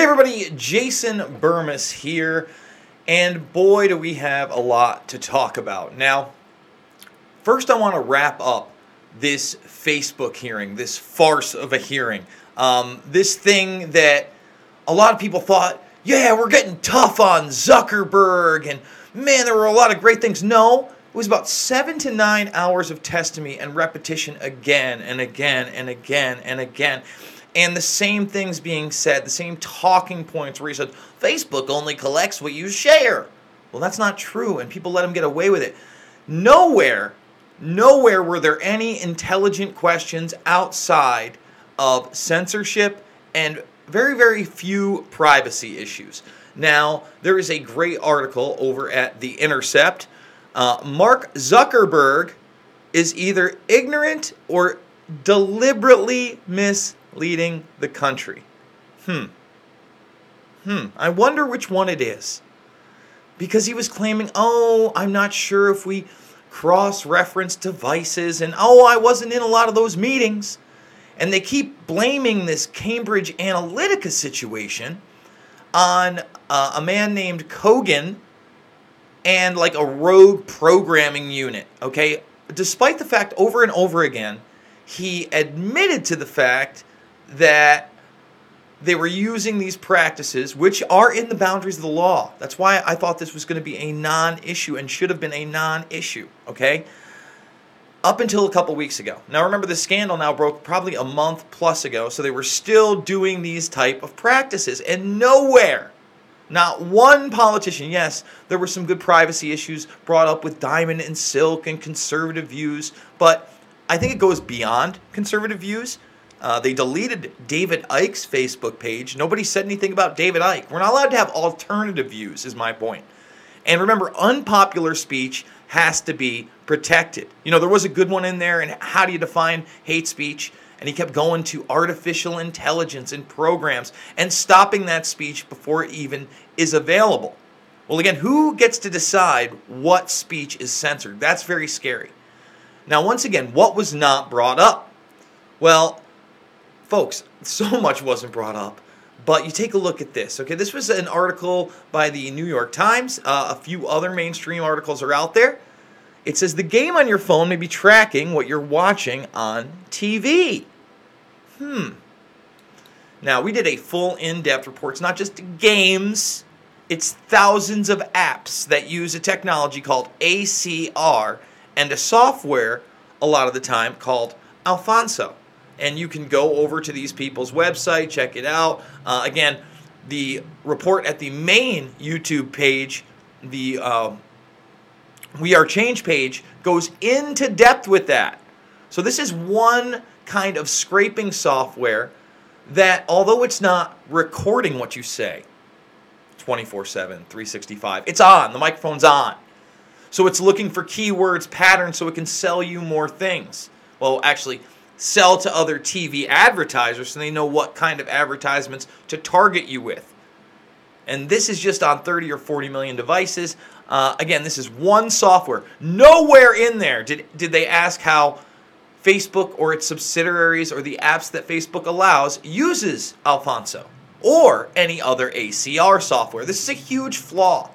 everybody, Jason Burmis here, and boy do we have a lot to talk about. Now, first I want to wrap up this Facebook hearing, this farce of a hearing. This thing that a lot of people thought, yeah, we're getting tough on Zuckerberg, and man, there were a lot of great things. No, it was about 7 to 9 hours of testimony and repetition again and again and again and again. And the same things being said, the same talking points where he said, Facebook only collects what you share. Well, that's not true, and people let him get away with it. Nowhere were there any intelligent questions outside of censorship and very, very few privacy issues. Now, there is a great article over at the Intercept. Mark Zuckerberg is either ignorant or deliberately misleading the country. I wonder which one it is. Because he was claiming, I'm not sure if we cross-reference devices, and I wasn't in a lot of those meetings. And they keep blaming this Cambridge Analytica situation on a man named Kogan and like a rogue programming unit, okay? Despite the fact over and over again, he admitted to the fact that they were using these practices, which are in the boundaries of the law. That's why I thought this was going to be a non-issue and should have been a non-issue, okay? Up until a couple weeks ago. Now remember, the scandal now broke probably a month plus ago, so they were still doing these type of practices. And nowhere, not one politician, yes, there were some good privacy issues brought up with Diamond and Silk and conservative views, but I think it goes beyond conservative views. They deleted David Icke's Facebook page. Nobody said anything about David Icke. We're not allowed to have alternative views, is my point. And remember, unpopular speech has to be protected. You know, there was a good one in there, and how do you define hate speech? And he kept going to artificial intelligence and programs and stopping that speech before it even is available. Well, again, who gets to decide what speech is censored? That's very scary. Now, once again, what was not brought up? Well, folks, so much wasn't brought up. But you take a look at this, okay? This was an article by the New York Times. A few other mainstream articles are out there. It says the game on your phone may be tracking what you're watching on TV. Now, we did a full in-depth report. It's not just games. It's thousands of apps that use a technology called ACR and a software, a lot of the time, called Alfonso. And you can go over to these people's website, check it out. Again, the report at the main YouTube page, the We Are Change page, goes into depth with that. So this is one kind of scraping software that, although it's not recording what you say 24/7, 365, it's on. The microphone's on. So it's looking for keywords, patterns, so it can sell you more things. Well, actually, sell to other TV advertisers so they know what kind of advertisements to target you with. And this is just on 30 or 40 million devices. Again, this is one software. Nowhere in there did they ask how Facebook or its subsidiaries or the apps that Facebook allows uses Alfonso or any other ACR software. This is a huge flaw.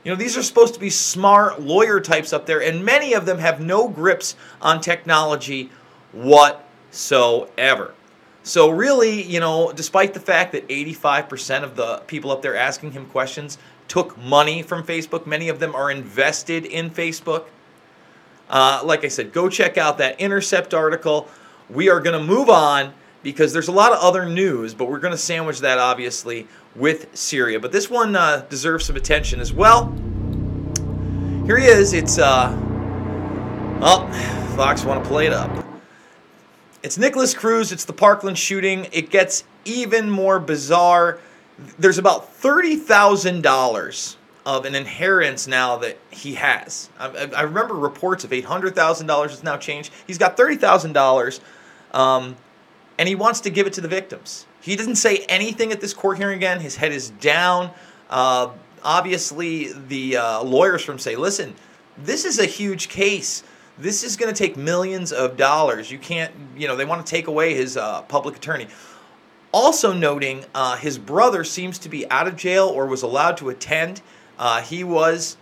You know, these are supposed to be smart lawyer types up there, and many of them have no grips on technology whatsoever. So really, you know, despite the fact that 85% of the people up there asking him questions took money from Facebook, many of them are invested in Facebook. Like I said, go check out that Intercept article. We are going to move on because there's a lot of other news, but we're going to sandwich that, obviously, with Syria. But this one deserves some attention as well. Here he is. It's, Fox want to play it up. It's Nicholas Cruz. It's the Parkland shooting. It gets even more bizarre. There's about $30,000 of an inheritance now that he has. I remember reports of $800,000 has now changed. He's got $30,000, and he wants to give it to the victims. He doesn't say anything at this court hearing again. His head is down. Obviously, the lawyers from say, listen, this is a huge case. This is going to take millions of dollars. You can't, they want to take away his public attorney. Also noting, his brother seems to be out of jail or was allowed to attend. He was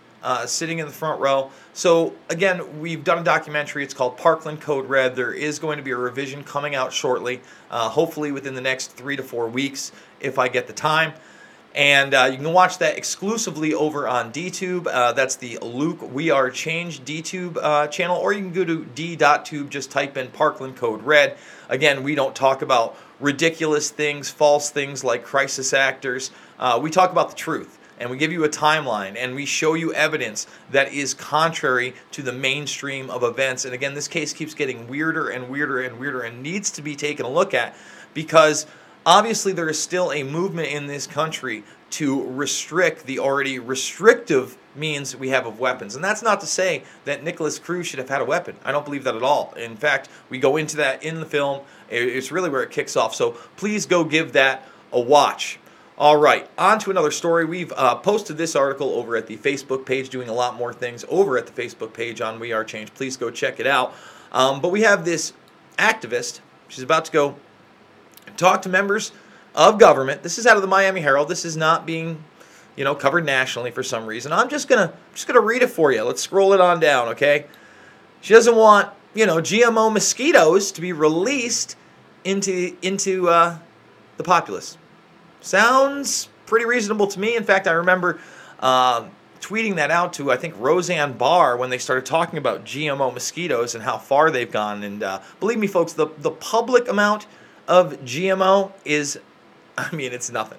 sitting in the front row. So again, we've done a documentary. It's called Parkland Code Red. There is going to be a revision coming out shortly, hopefully within the next 3 to 4 weeks if I get the time. And you can watch that exclusively over on DTube. That's the Luke We Are Changed DTube channel, or you can go to d.tube, just type in Parkland Code Red. Again, we don't talk about ridiculous things, false things like crisis actors. We talk about the truth, and we give you a timeline, and we show you evidence that is contrary to the mainstream of events. And again, this case keeps getting weirder and weirder and weirder and needs to be taken a look at, because obviously there is still a movement in this country to restrict the already restrictive means we have of weapons. And that's not to say that Nicholas Cruz should have had a weapon. I don't believe that at all. In fact, we go into that in the film. It's really where it kicks off. So please go give that a watch. All right, on to another story. We've posted this article over at the Facebook page, doing a lot more things over at the Facebook page on We Are Change. Please go check it out. But we have this activist. She's about to go talk to members of government. This is out of the Miami Herald. This is not being, covered nationally for some reason. I'm just gonna read it for you. Let's scroll it on down, okay? She doesn't want, GMO mosquitoes to be released into the populace. Sounds pretty reasonable to me. In fact, I remember tweeting that out to, I think, Roseanne Barr when they started talking about GMO mosquitoes and how far they've gone. And believe me, folks, the public amount of GMO is, it's nothing.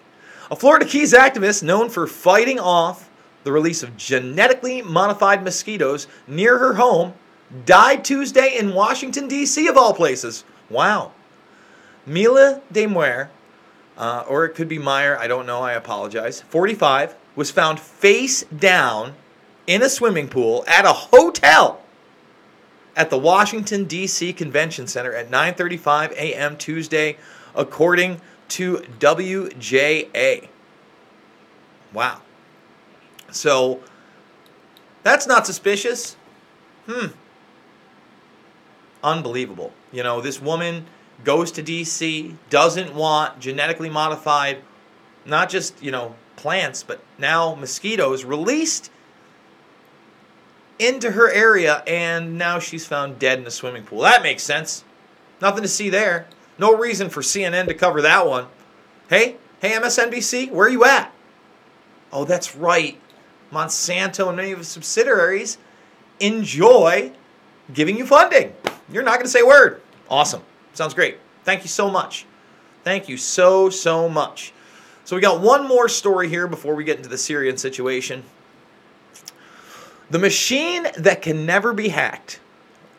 A Florida Keys activist known for fighting off the release of genetically modified mosquitoes near her home died Tuesday in Washington, D.C., of all places. Wow. Mila Demuer, or it could be Meyer, I don't know, I apologize, 45, was found face down in a swimming pool at a hotel at the Washington, D.C. Convention Center at 9:35 a.m. Tuesday, according to WJA. Wow. So, that's not suspicious. Unbelievable. This woman goes to D.C., doesn't want genetically modified, not just, plants, but now mosquitoes released into her area, and now she's found dead in a swimming pool. That makes sense. Nothing to see there. No reason for CNN to cover that one. Hey, MSNBC, where are you at? Oh, that's right. Monsanto and many of its subsidiaries enjoy giving you funding. You're not going to say a word. Awesome. Sounds great. Thank you so much. Thank you so much. So we got one more story here before we get into the Syrian situation. The machine that can never be hacked.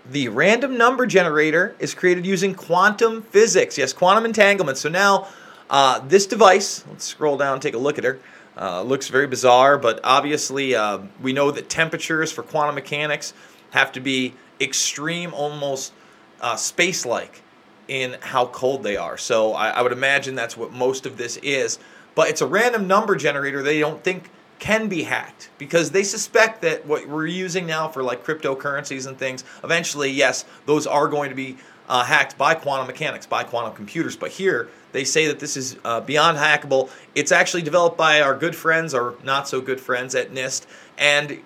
The random number generator is created using quantum physics. Yes, quantum entanglement. So now this device, let's scroll down and take a look at her. Looks very bizarre, but obviously we know that temperatures for quantum mechanics have to be extreme, almost space-like in how cold they are. So I would imagine that's what most of this is. But it's a random number generator they don't think can be hacked, because they suspect that what we're using now for like cryptocurrencies and things, eventually, yes, those are going to be hacked by quantum mechanics, by quantum computers. But here, they say that this is beyond hackable. It's actually developed by our good friends, or not so good friends at NIST. And,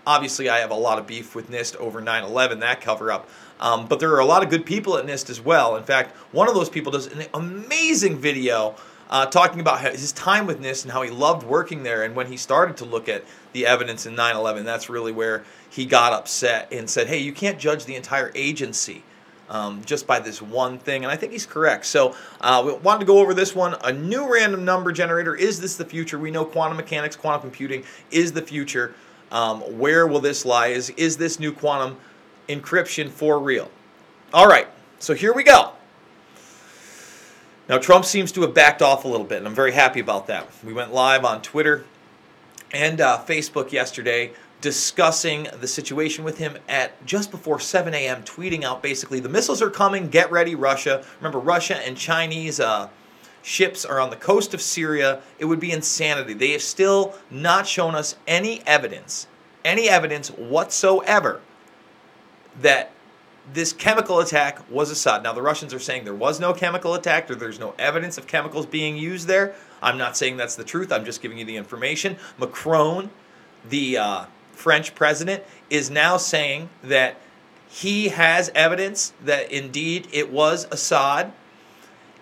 obviously I have a lot of beef with NIST over 9/11, that cover-up. But there are a lot of good people at NIST as well. In fact, one of those people does an amazing video talking about his time with NIST and how he loved working there. And when he started to look at the evidence in 9/11, that's really where he got upset and said, hey, you can't judge the entire agency just by this one thing. And I think he's correct. So we wanted to go over this one. A new random number generator. Is this the future? We know quantum mechanics, quantum computing is the future. Where will this lie? Is this new quantum encryption for real? All right, so here we go. Now, Trump seems to have backed off a little bit, and I'm very happy about that. We went live on Twitter and Facebook yesterday discussing the situation with him at just before 7 a.m., tweeting out basically, the missiles are coming, get ready, Russia. Remember, Russia and Chinese ships are on the coast of Syria. It would be insanity. They have still not shown us any evidence whatsoever that this chemical attack was Assad. Now, the Russians are saying there was no chemical attack, or there's no evidence of chemicals being used there. I'm not saying that's the truth. I'm just giving you the information. Macron, the French president, is now saying that he has evidence that indeed it was Assad.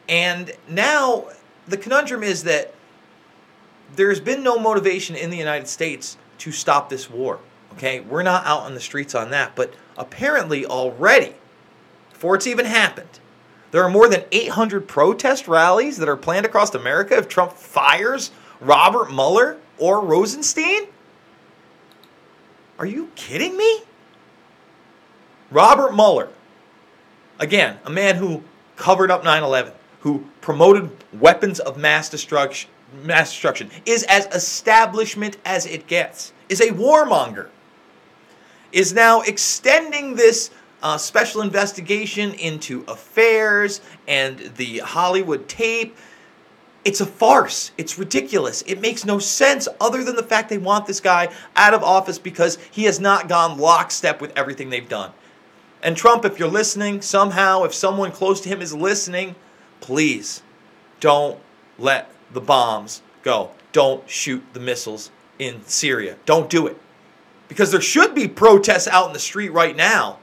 And now the conundrum is that there's been no motivation in the United States to stop this war. Okay, we're not out on the streets on that, but apparently already, before it's even happened, there are more than 800 protest rallies that are planned across America if Trump fires Robert Mueller or Rosenstein? Are you kidding me? Robert Mueller, again, a man who covered up 9/11, who promoted weapons of mass destruction, is as establishment as it gets, is a warmonger, is now extending this special investigation into affairs and the Hollywood tape. It's a farce. It's ridiculous. It makes no sense other than the fact they want this guy out of office because he has not gone lockstep with everything they've done. And Trump, if you're listening somehow, if someone close to him is listening, please don't let the bombs go. Don't shoot the missiles in Syria. Don't do it. Because there should be protests out in the street right now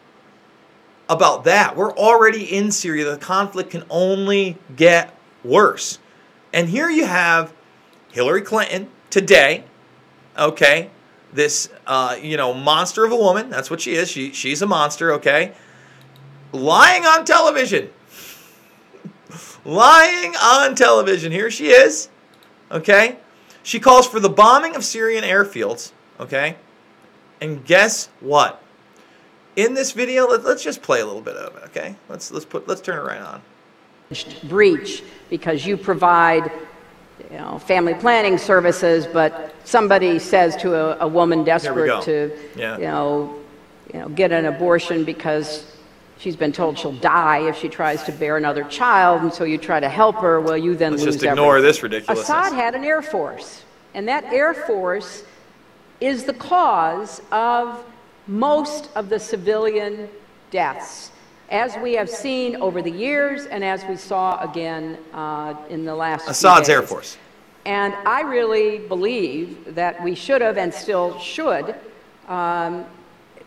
about that. We're already in Syria. The conflict can only get worse. And here you have Hillary Clinton today, okay, this, monster of a woman. That's what she is. She's a monster, okay, lying on television. Lying on television. Here she is, okay. She calls for the bombing of Syrian airfields, okay. And guess what? In this video, let's just play a little bit of it, okay? Let's turn it right on. Breach because you provide, family planning services, but somebody says to a woman desperate to, get an abortion because she's been told she'll die if she tries to bear another child, and so you try to help her. Well, you then lose everything. Let's just ignore this ridiculousness. Assad had an air force, and that air force is the cause of most of the civilian deaths, as we have seen over the years and as we saw again in the last Assad's Air Force. And I really believe that we should have and still should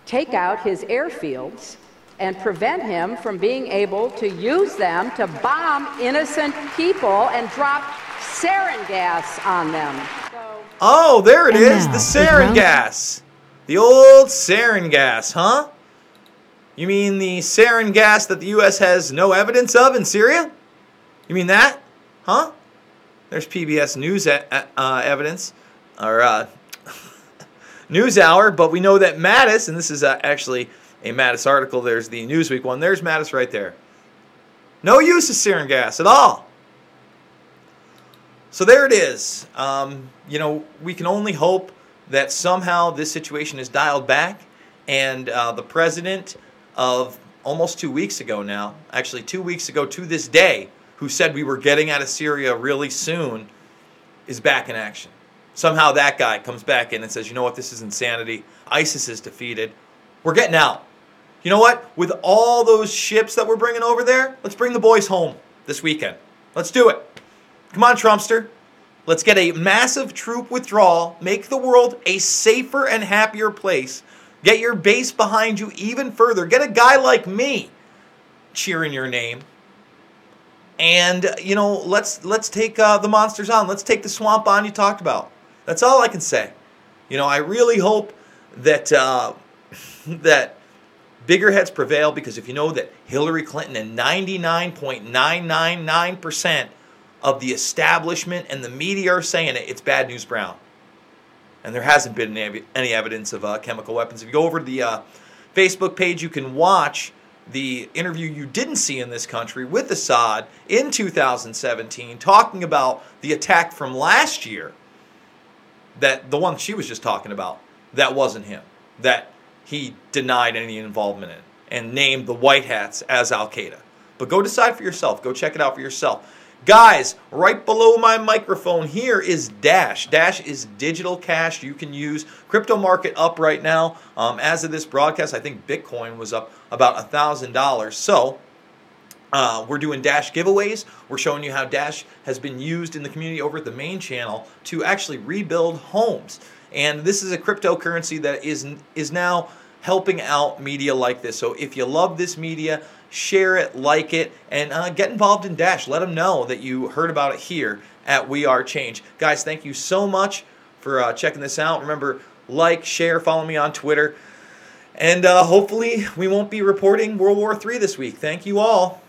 take out his airfields and prevent him from being able to use them to bomb innocent people and drop sarin gas on them. Oh, there it is, the sarin gas. The old sarin gas, huh? You mean the sarin gas that the U.S. has no evidence of in Syria? You mean that? Huh? There's PBS News evidence, or NewsHour, but we know that Mattis, and this is actually a Mattis article, there's the Newsweek one, there's Mattis right there. No use of sarin gas at all. So there it is. We can only hope that somehow this situation is dialed back, and the president of almost 2 weeks ago now, actually 2 weeks ago to this day, who said we were getting out of Syria really soon, is back in action. Somehow that guy comes back in and says, you know what, this is insanity. ISIS is defeated. We're getting out. You know what? With all those ships that we're bringing over there, let's bring the boys home this weekend. Let's do it. Come on, Trumpster. Let's get a massive troop withdrawal, make the world a safer and happier place. Get your base behind you even further. Get a guy like me cheering your name. And, let's take the monsters on. Let's take the swamp on you talked about. That's all I can say. I really hope that that bigger heads prevail, because if you know that Hillary Clinton and 99.999% of the establishment and the media are saying it, it's bad news brown. And there hasn't been any evidence of chemical weapons. If you go over to the Facebook page, you can watch the interview you didn't see in this country with Assad in 2017, talking about the attack from last year, that the one she was just talking about, that wasn't him, that he denied any involvement in, and named the White Hats as Al-Qaeda. But go decide for yourself. Go check it out for yourself. Guys, right below my microphone here is Dash. Dash is digital cash you can use. Crypto market up right now. As of this broadcast, I think Bitcoin was up about $1,000. So we're doing Dash giveaways. We're showing you how Dash has been used in the community over at the main channel to actually rebuild homes. And this is a cryptocurrency that is now helping out media like this. So if you love this media, share it, like it, and get involved in Dash. Let them know that you heard about it here at We Are Change. Guys, thank you so much for checking this out. Remember, like, share, follow me on Twitter. And hopefully we won't be reporting World War III this week. Thank you all.